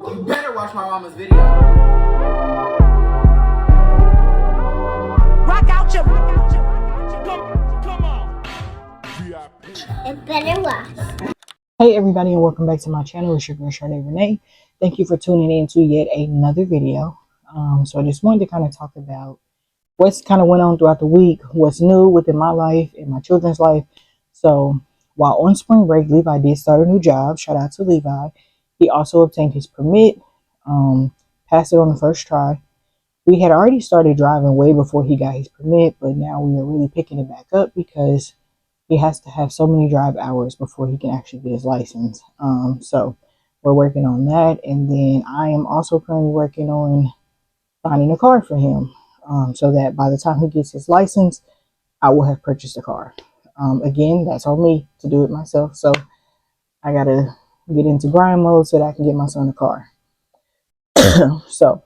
You better watch my mama's video. Rock out your. Come on. It better watch. Hey everybody, and welcome back to my channel. It's your girl Sharda'e Renee. Thank you for tuning in to yet another video. So I just wanted to kind of talk about what's kind of went on throughout the week, what's new within my life and my children's life. So while on spring break, Levi did start a new job. Shout out to Levi. He also obtained his permit, passed it on the first try. We had already started driving way before he got his permit, but now we are really picking it back up because he has to have so many drive hours before he can actually get his license. So we're working on that. And then I am also currently working on finding a car for him, so that by the time he gets his license, I will have purchased a car. Again, that's on me to do it myself. So I got to get into grind mode so that I can get my son a car. So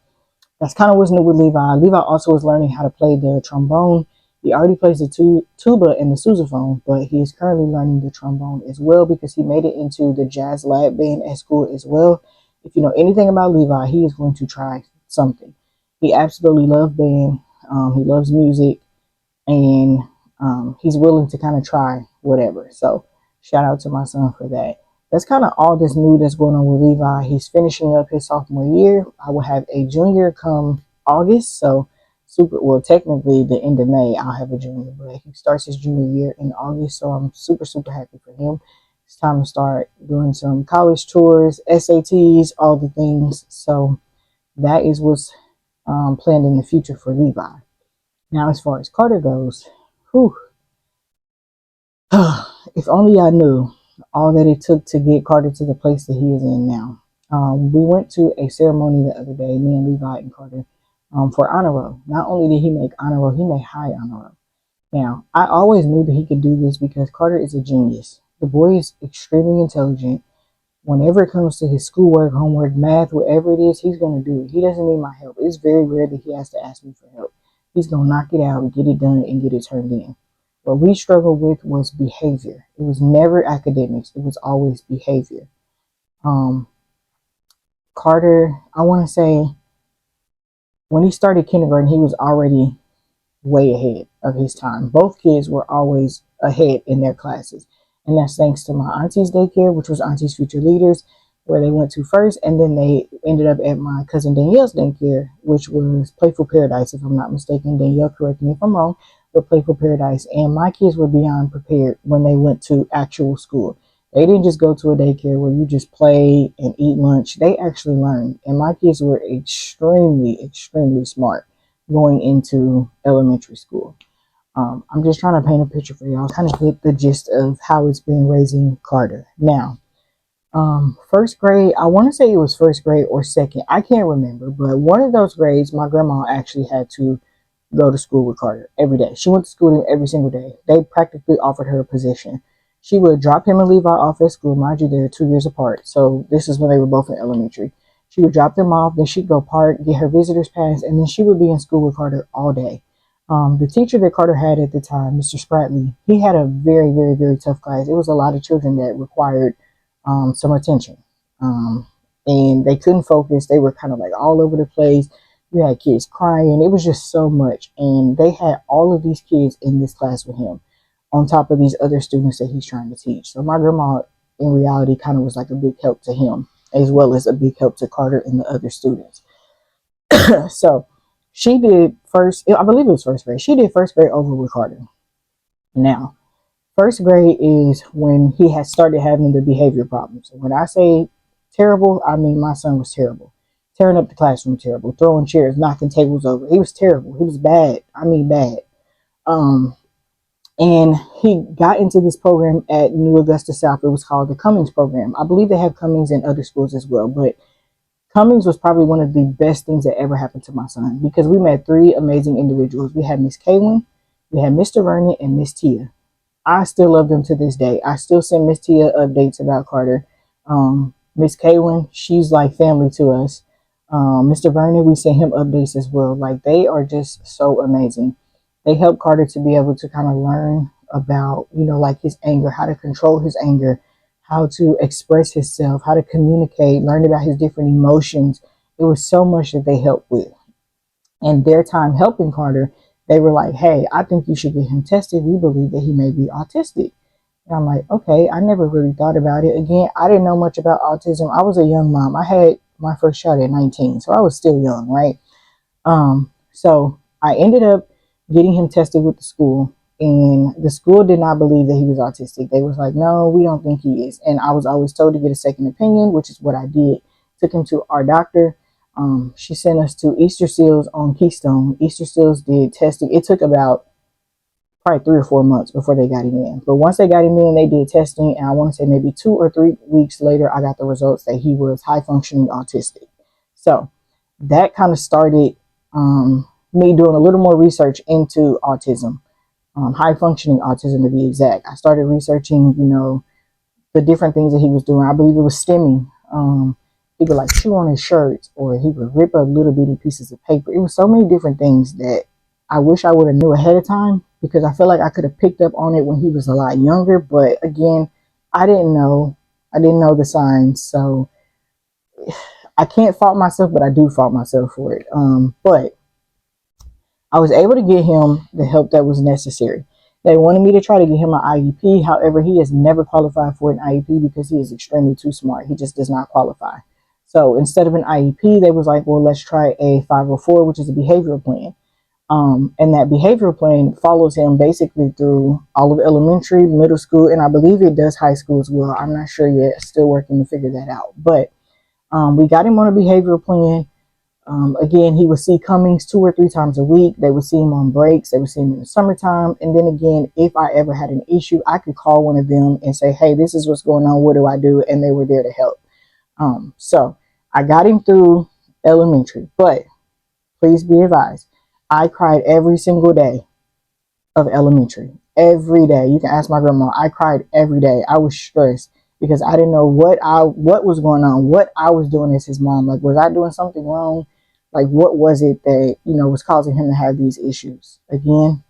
that's kind of what's new with Levi. Levi also is learning how to play the trombone. He already plays the tuba and the sousaphone, but he is currently learning the trombone as well because he made it into the jazz lab band at school as well. If you know anything about Levi, he is going to try something. He absolutely loves band. He loves music, and he's willing to kind of try whatever. So shout out to my son for that. That's kind of all this new that's going on with Levi. He's finishing up his sophomore year. I will have a junior come August, so technically the end of May I'll have a junior, but he starts his junior year in August, so I'm super happy for him. It's time to start doing some college tours, SATs, all the things. So that is what's planned in the future for Levi. Now as far as Carter goes, whew, if only I knew all that it took to get Carter to the place that he is in now. We went to a ceremony the other day, me and Levi and Carter, for honor roll. Not only did he make honor roll, he made high honor roll. Now, I always knew that he could do this because Carter is a genius. The boy is extremely intelligent. Whenever it comes to his schoolwork, homework, math, whatever it is, he's going to do it. He doesn't need my help. It's very rare that he has to ask me for help. He's going to knock it out, get it done, and get it turned in. What we struggled with was behavior. It was never academics. It was always behavior. Carter, I want to say, when he started kindergarten, he was already way ahead of his time. Both kids were always ahead in their classes. And that's thanks to my auntie's daycare, which was Auntie's Future Leaders, where they went to first. And then they ended up at my cousin Danielle's daycare, which was Playful Paradise, if I'm not mistaken. Danielle, correct me if I'm wrong, but Playful Paradise. And my kids were beyond prepared when they went to actual school. They didn't just go to a daycare where you just play and eat lunch. They actually learned. And my kids were extremely smart going into elementary school. I'm just trying to paint a picture for y'all, kind of get the gist of how it's been raising Carter. Now, first grade, I want to say it was first grade or second. I can't remember, but one of those grades, my grandma actually had to go to school with Carter every day. She went to school every single day. They practically offered her a position. She would drop him and Levi off at school. Mind you, they're 2 years apart. So this is when they were both in elementary. She would drop them off, then she'd go park, get her visitor's pass, and then she would be in school with Carter all day. The teacher that Carter had at the time, Mr. Spratley, he had a very tough class. It was a lot of children that required some attention. And they couldn't focus. They were kind of like all over the place. You had kids crying. It was just so much. And they had all of these kids in this class with him, on top of these other students that he's trying to teach. So my grandma, in reality, kind of was like a big help to him, as well as a big help to Carter and the other students. So she did I believe it was first grade. She did first grade over with Carter. Now, first grade is when he had started having the behavior problems. When I say terrible, I mean my son was terrible. Tearing up the classroom, terrible. Throwing chairs, knocking tables over. He was terrible. He was bad. I mean bad. And he got into this program at New Augusta South. It was called the Cummings program. I believe they have Cummings in other schools as well, but Cummings was probably one of the best things that ever happened to my son because we met three amazing individuals. We had Miss Kaylin, we had Mr. Vernon, and Miss Tia. I still love them to this day. I still send Miss Tia updates about Carter. Miss Kaylin, she's like family to us. Mr. Vernon, we send him updates as well. Like, they are just so amazing. They help Carter to be able to kind of learn about, like his anger, how to control his anger, how to express himself, how to communicate, learn about his different emotions. It was so much that they helped with. And their time helping Carter, they were like, hey, I think you should get him tested. We believe that he may be autistic. And I'm like, okay, I never really thought about it. Again, I didn't know much about autism. I was a young mom. I had my first child at 19, so I was still young, right? So I ended up getting him tested with the school, and the school did not believe that he was autistic. They was like, no, we don't think he is. And I was always told to get a second opinion, which is what I did. Took him to our doctor. She sent us to Easter Seals on Keystone. Easter Seals did testing. It took about probably 3 or 4 months before they got him in. But once they got him in, they did testing, and I want to say maybe 2 or 3 weeks later, I got the results that he was high functioning autistic. So that kind of started me doing a little more research into autism, high functioning autism to be exact. I started researching, the different things that he was doing. I believe it was stimming. He would like chew on his shirts, or he would rip up little bitty pieces of paper. It was so many different things that I wish I would have knew ahead of time, because I feel like I could have picked up on it when he was a lot younger. But again, I didn't know. I didn't know the signs, so I can't fault myself, but I do fault myself for it. But I was able to get him the help that was necessary. They wanted me to try to get him an IEP. However, he has never qualified for an IEP because he is extremely too smart. He just does not qualify. So instead of an IEP, they was like, well, let's try a 504, which is a behavioral plan. And that behavioral plan follows him basically through all of elementary, middle school, and I believe it does high school as well. I'm not sure yet. Still working to figure that out. But we got him on a behavioral plan. Again, he would see Cummings 2 or 3 times a week. They would see him on breaks. They would see him in the summertime. And then again, if I ever had an issue, I could call one of them and say, hey, this is what's going on. What do I do? And they were there to help. So I got him through elementary, but please be advised, I cried every single day of elementary. Every day. You can ask my grandma. I cried every day. I was stressed because I didn't know what was going on, what I was doing as his mom. Like, was I doing something wrong? Like, what was it that, was causing him to have these issues? Again,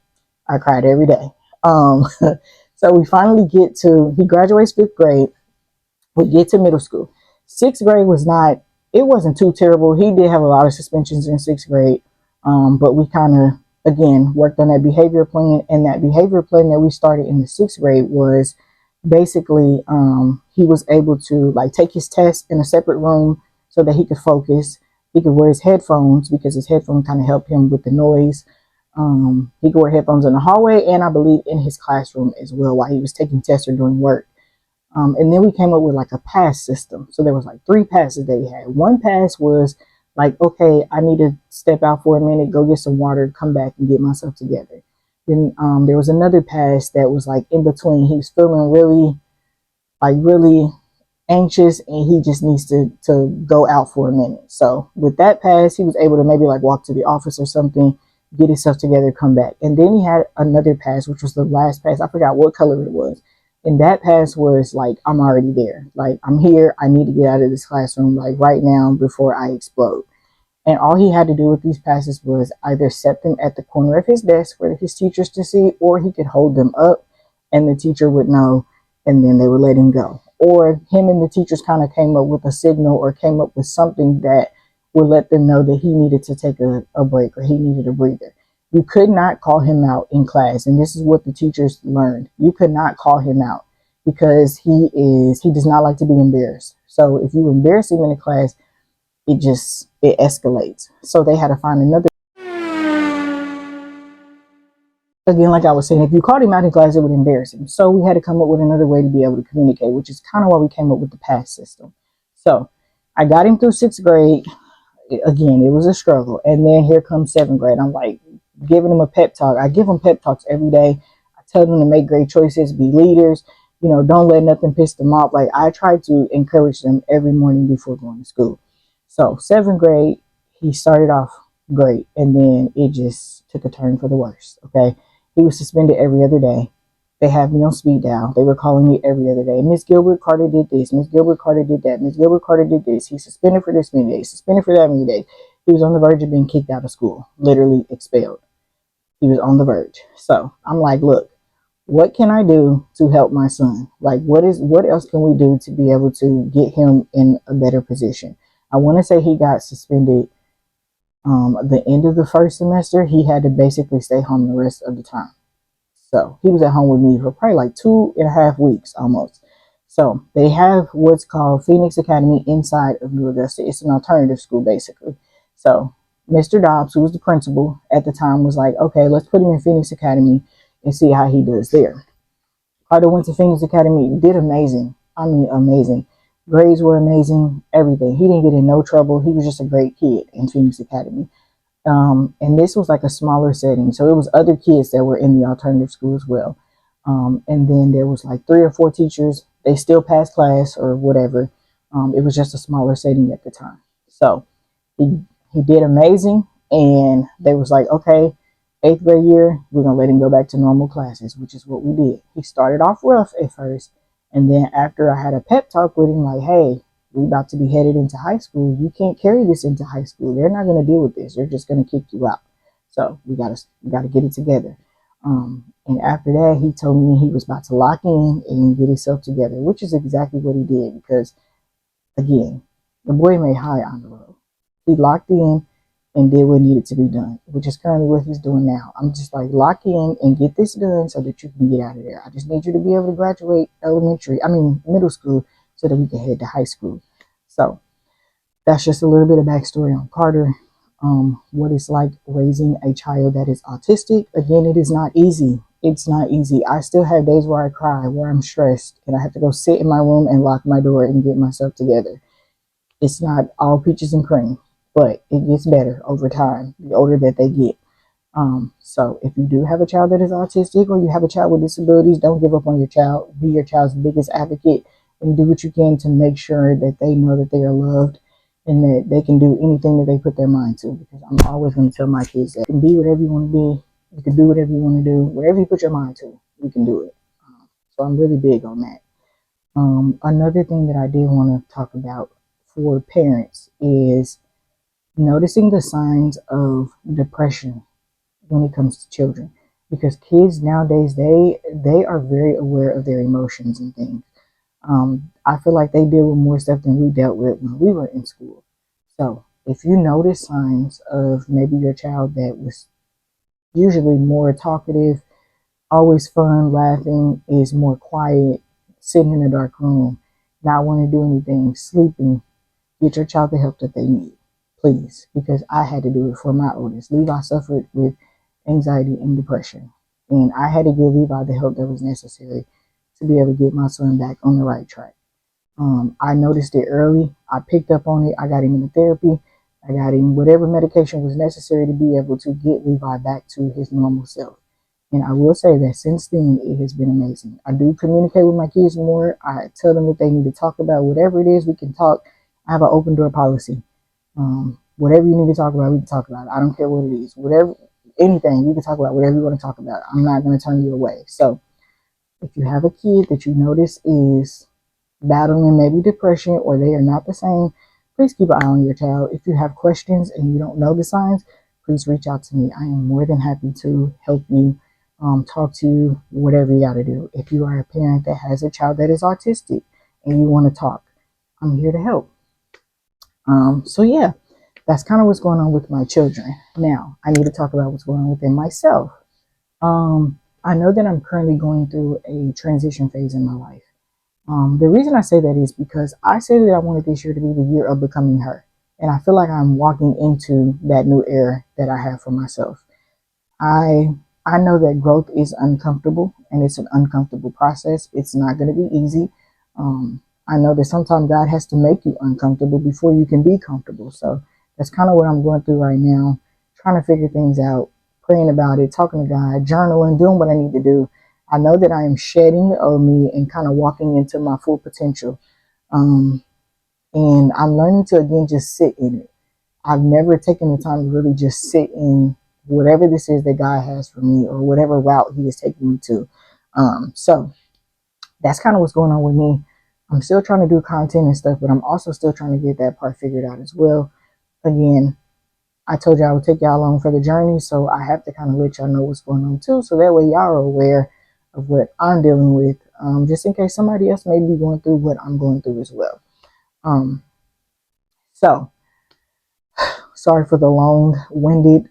I cried every day. So we finally he graduates 5th grade. We get to middle school. 6th grade it wasn't too terrible. He did have a lot of suspensions in 6th grade. But we kind of, again, worked on that behavior plan. And that behavior plan that we started in the 6th grade was basically, he was able to like take his test in a separate room so that he could focus. He could wear his headphones because his headphones kind of help him with the noise. He could wear headphones in the hallway, and I believe in his classroom as well while he was taking tests or doing work. And then we came up with like a pass system. So there was like 3 passes that he had. One pass was like, okay, I need to step out for a minute, go get some water, come back and get myself together. Then there was another pass that was like in between. He was feeling really anxious, and he just needs to go out for a minute. So with that pass, he was able to maybe like walk to the office or something, get himself together, come back. And then he had another pass, which was the last pass. I forgot what color it was. And that pass was like, I'm already there. Like, I'm here. I need to get out of this classroom like right now before I explode. And all he had to do with these passes was either set them at the corner of his desk for his teachers to see, or he could hold them up and the teacher would know, and then they would let him go. Or him and the teachers kind of came up with a signal or came up with something that would let them know that he needed to take a break or he needed a breather. You could not call him out in class, and this is what the teachers learned. You could not call him out because he does not like to be embarrassed. So if you embarrass him in a class, it escalates. So they had to find another. Again, like I was saying, if you called him out in class, it would embarrass him. So we had to come up with another way to be able to communicate, which is kind of why we came up with the pass system. So I got him through 6th grade. Again, it was a struggle. And then here comes 7th grade. I'm like giving them a pep talk. I give them pep talks every day. I tell them to make great choices, be leaders, don't let nothing piss them off. Like, I try to encourage them every morning before going to school. So 7th grade, he started off great, and then it just took a turn for the worst. Okay. He was suspended every other day. They had me on speed dial. They were calling me every other day. Miss Gilbert Carter did this. Miss Gilbert Carter did that. Miss Gilbert Carter did this. He's suspended for this many days. Suspended for that many days. He was on the verge of being kicked out of school. Literally expelled. He was on the verge. So I'm like, look, what can I do to help my son? Like, what else can we do to be able to get him in a better position? I want to say he got suspended the end of the first semester. He had to basically stay home the rest of the time. So he was at home with me for probably like 2.5 weeks almost. So they have what's called Phoenix Academy inside of New Augusta. It's an alternative school basically. So Mr. Dobbs, who was the principal at the time, was like, okay, let's put him in Phoenix Academy and see how he does there. Carter went to Phoenix Academy, did amazing. I mean, amazing. Grades were amazing, everything. He didn't get in no trouble. He was just a great kid in Phoenix Academy. And this was like a smaller setting. So it was other kids that were in the alternative school as well. And then there was like 3 or 4 teachers. They still passed class or whatever. It was just a smaller setting at the time. So he he did amazing, and they was like, okay, 8th grade year, we're gonna let him go back to normal classes, which is what we did. He started off rough at first, and then after I had a pep talk with him, like, hey, we about to be headed into high school. You can't carry this into high school. They're not gonna deal with this. They're just gonna kick you out. So we gotta get it together. And after that, he told me he was about to lock in and get himself together, which is exactly what he did because again, the boy made high on the road. He locked in and did what needed to be done, which is currently what he's doing now. I'm just like, lock in and get this done so that you can get out of there. I just need you to be able to graduate middle school so that we can head to high school. So that's just a little bit of backstory on Carter. What it's like raising a child that is autistic. Again, it is not easy. It's not easy. I still have days where I cry, where I'm stressed, and I have to go sit in my room and lock my door and get myself together. It's not all peaches and cream, but it gets better over time, the older that they get. So if you do have a child that is autistic or you have a child with disabilities, don't give up on your child. Be your child's biggest advocate and do what you can to make sure that they know that they are loved and that they can do anything that they put their mind to. Because I'm always going to tell my kids that you can be whatever you want to be. You can do whatever you want to do. Whatever you put your mind to, you can do it. So I'm really big on that. Another thing that I did want to talk about for parents is noticing the signs of depression when it comes to children, because kids nowadays they are very aware of their emotions and things. I feel like they deal with more stuff than we dealt with when we were in school. So if you notice signs of maybe your child that was usually more talkative, always fun, laughing, is more quiet, sitting in a dark room, not wanting to do anything, sleeping, get your child the help that they need, please, because I had to do it for my oldest. Levi suffered with anxiety and depression, and I had to give Levi the help that was necessary to be able to get my son back on the right track. I noticed it early. I picked up on it. I got him into therapy. I got him whatever medication was necessary to be able to get Levi back to his normal self. And I will say that since then, it has been amazing. I do communicate with my kids more. I tell them if they need to talk about whatever it is, we can talk. I have an open door policy. Whatever you need to talk about, we can talk about it. I don't care what it is. Whatever, anything, we can talk about whatever you want to talk about. I'm not going to turn you away. So if you have a kid that you notice is battling maybe depression or they are not the same, please keep an eye on your child. If you have questions and you don't know the signs, please reach out to me. I am more than happy to help you, talk to you, whatever you got to do. If you are a parent that has a child that is autistic and you want to talk, I'm here to help. So yeah, that's kind of what's going on with my children. Now, I need to talk about what's going on within myself. I know that I'm currently going through a transition phase in my life. The reason I say that is because I said that I wanted this year to be the year of becoming her. And I feel like I'm walking into that new era that I have for myself. I I know that growth is uncomfortable and it's an uncomfortable process. It's not going to be easy. I know that sometimes God has to make you uncomfortable before you can be comfortable. So that's kind of what I'm going through right now, trying to figure things out, praying about it, talking to God, journaling, doing what I need to do. I know that I am shedding the old me and kind of walking into my full potential. Um, and I'm learning to again just sit in it. I've never taken the time to really just sit in whatever this is that God has for me or whatever route He is taking me to. So that's kind of what's going on with me. I'm still trying to do content and stuff, but I'm also still trying to get that part figured out as well. Again, I told you I would take y'all along for the journey, so I have to kind of let y'all know what's going on too, so that way y'all are aware of what I'm dealing with, just in case somebody else may be going through what I'm going through as well. So sorry for the long-winded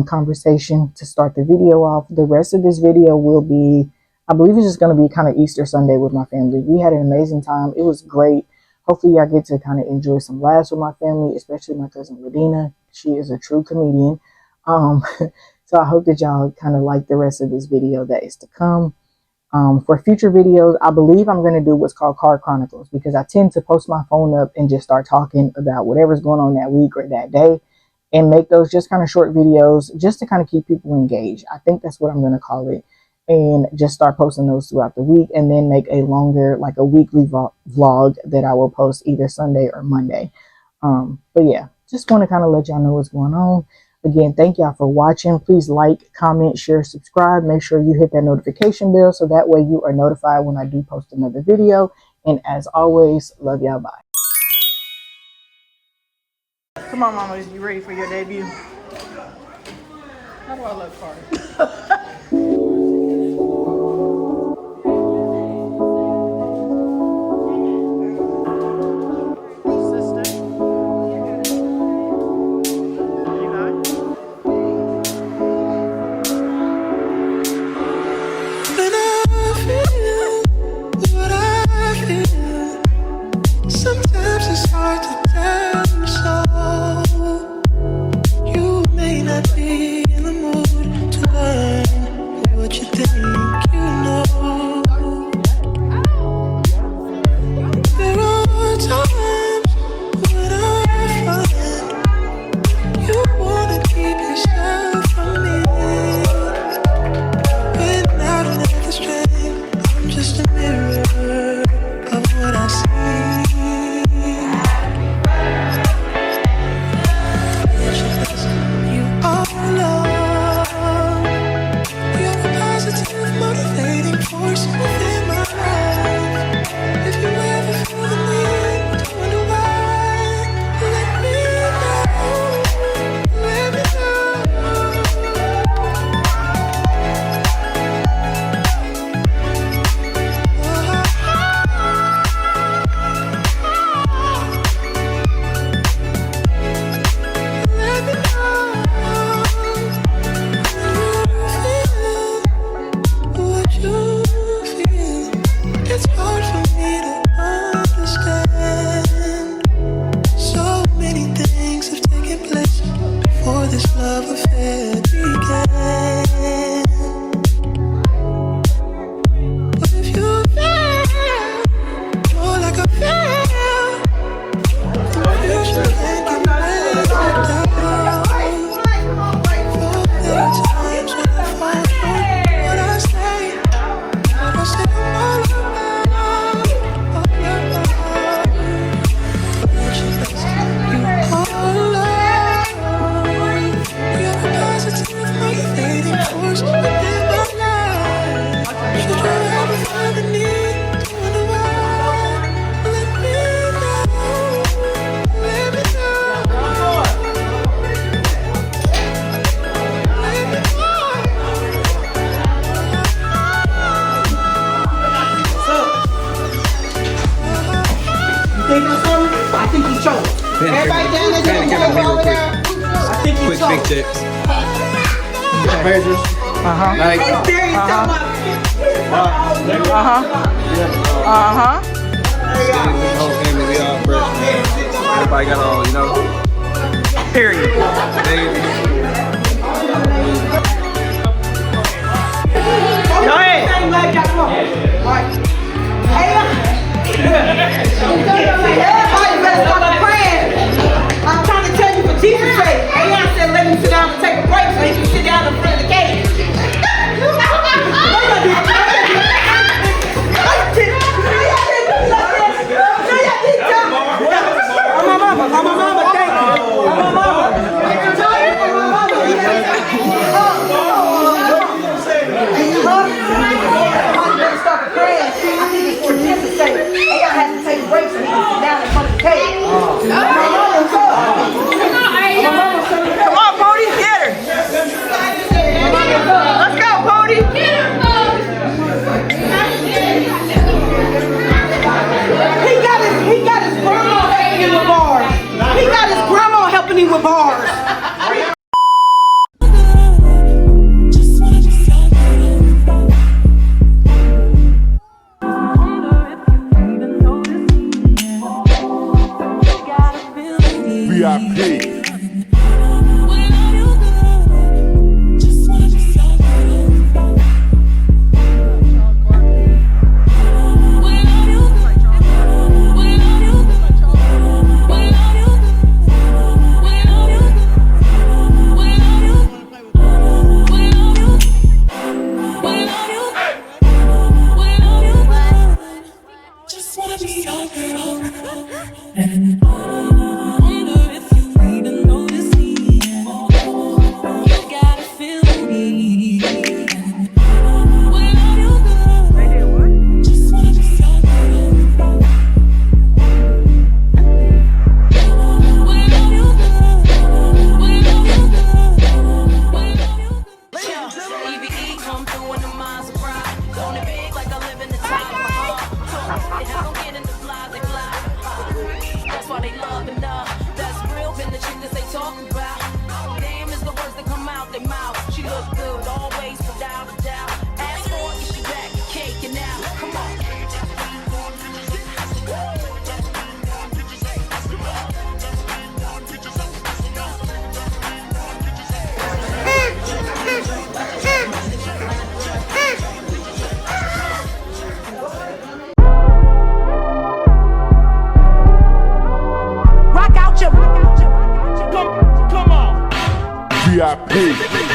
conversation to start the video off. The rest of this video will be, I believe it's just going to be kind of Easter Sunday with my family. We had an amazing time. It was great. Hopefully y'all get to kind of enjoy some laughs with my family, especially my cousin Ladina. She is a true comedian. So I hope that y'all kind of like the rest of this video that is to come. For future videos, I believe I'm going to do what's called Car Chronicles, because I tend to post my phone up and just start talking about whatever's going on that week or that day, and make those just kind of short videos just to kind of keep people engaged. I think that's what I'm going to call it, and just start posting those throughout the week, and then make a longer, like a weekly vlog that I will post either Sunday or Monday. But yeah, just want to kind of let y'all know what's going on. Again, thank y'all for watching. Please like, comment, share, subscribe. Make sure you hit that notification bell so that way you are notified when I do post another video. And as always, love y'all. Bye. Come on, Mama. You ready for your debut? How do I look, Carter? Sometimes it's hard to tell, so you may not be in the mood to learn what you think you know. There are times when I find you wanna keep yourself from me. When I don't have the strength, I'm just a mirror of what I see. Motivating force within my life. If you ever feel the need to wonder why, let me know. Let me It's hard for me to understand. So many things have taken place before this love affair began. But if you feel more like I feel, confusion can get down. For there are times when I fall short what I say. I say I'm all I think he's choking. Everybody down there, over there. I think he's choking. Quick big tips. Measures. Like, the whole family, we all fresh, man. Everybody got all, you know. Period. Go ahead. Everybody better start praying. I'm trying to tell you for Jesus' sake. Ayan said let me sit down and take a break so he can sit down in front of the cage. I'm a mama, thank you. I'm a mama. Start praying. I think it's for Jesus' sake. Ayan has to take breaks so he can sit down in front of the cage. with bars. VIP. Come on. VIP.